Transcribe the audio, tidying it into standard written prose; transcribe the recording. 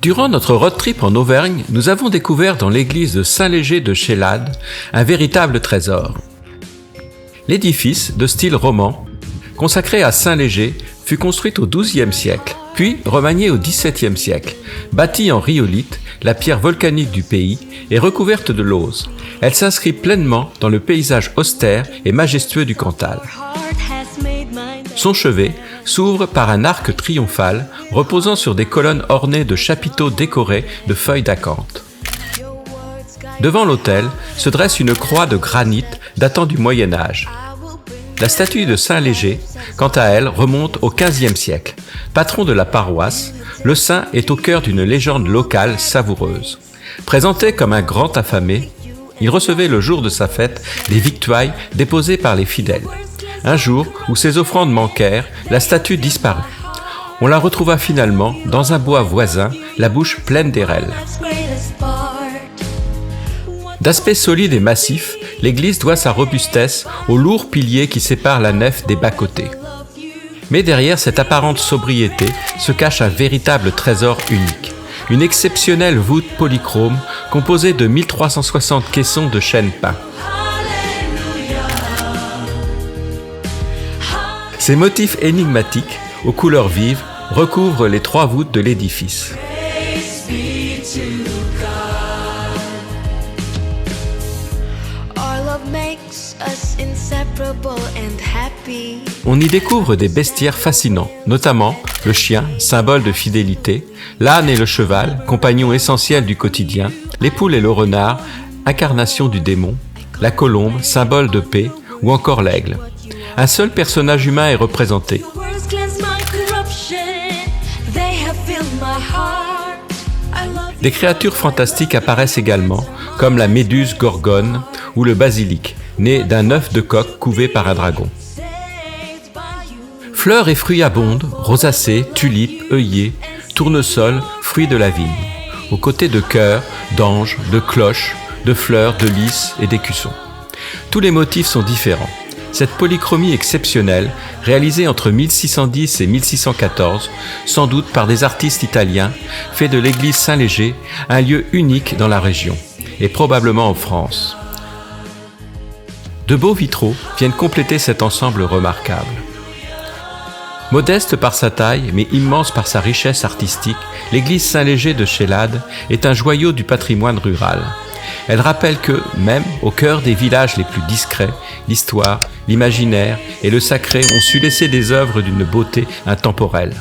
Durant notre road trip en Auvergne, nous avons découvert dans l'église de Saint-Léger de Chéladen un véritable trésor. L'édifice, de style roman, consacré à Saint-Léger, fut construite au XIIe siècle, puis remaniée au XVIIe siècle. Bâtie en rhyolite, la pierre volcanique du pays est recouverte de lauze. Elle s'inscrit pleinement dans le paysage austère et majestueux du Cantal. Son chevet s'ouvre par un arc triomphal reposant sur des colonnes ornées de chapiteaux décorés de feuilles d'acanthe. Devant l'autel se dresse une croix de granit datant du Moyen Âge. La statue de Saint-Léger, quant à elle, remonte au XVe siècle. Patron de la paroisse, le saint est au cœur d'une légende locale savoureuse. Présenté comme un grand affamé, il recevait le jour de sa fête des victuailles déposées par les fidèles. Un jour où ses offrandes manquèrent, la statue disparut. On la retrouva finalement dans un bois voisin, la bouche pleine d'érelles. D'aspect solide et massif, l'église doit sa robustesse aux lourds piliers qui séparent la nef des bas-côtés. Mais derrière cette apparente sobriété se cache un véritable trésor unique. Une exceptionnelle voûte polychrome composée de 1360 caissons de chêne peint. Ces motifs énigmatiques, aux couleurs vives, recouvrent les trois voûtes de l'édifice. On y découvre des bestiaires fascinants, notamment le chien, symbole de fidélité, l'âne et le cheval, compagnons essentiels du quotidien, les poules et le renard, incarnation du démon, la colombe, symbole de paix, ou encore l'aigle. Un seul personnage humain est représenté. Des créatures fantastiques apparaissent également, comme la méduse gorgone ou le basilic, né d'un œuf de coq couvé par un dragon. Fleurs et fruits abondent, rosacées, tulipes, œillets, tournesols, fruits de la vigne, aux côtés de chœurs, d'anges, de cloches, de fleurs, de lys et d'écussons. Tous les motifs sont différents. Cette polychromie exceptionnelle, réalisée entre 1610 et 1614, sans doute par des artistes italiens, fait de l'église Saint-Léger un lieu unique dans la région, et probablement en France. De beaux vitraux viennent compléter cet ensemble remarquable. Modeste par sa taille, mais immense par sa richesse artistique, l'église Saint-Léger de Chéladen est un joyau du patrimoine rural. Elle rappelle que, même au cœur des villages les plus discrets, l'histoire, l'imaginaire et le sacré ont su laisser des œuvres d'une beauté intemporelle.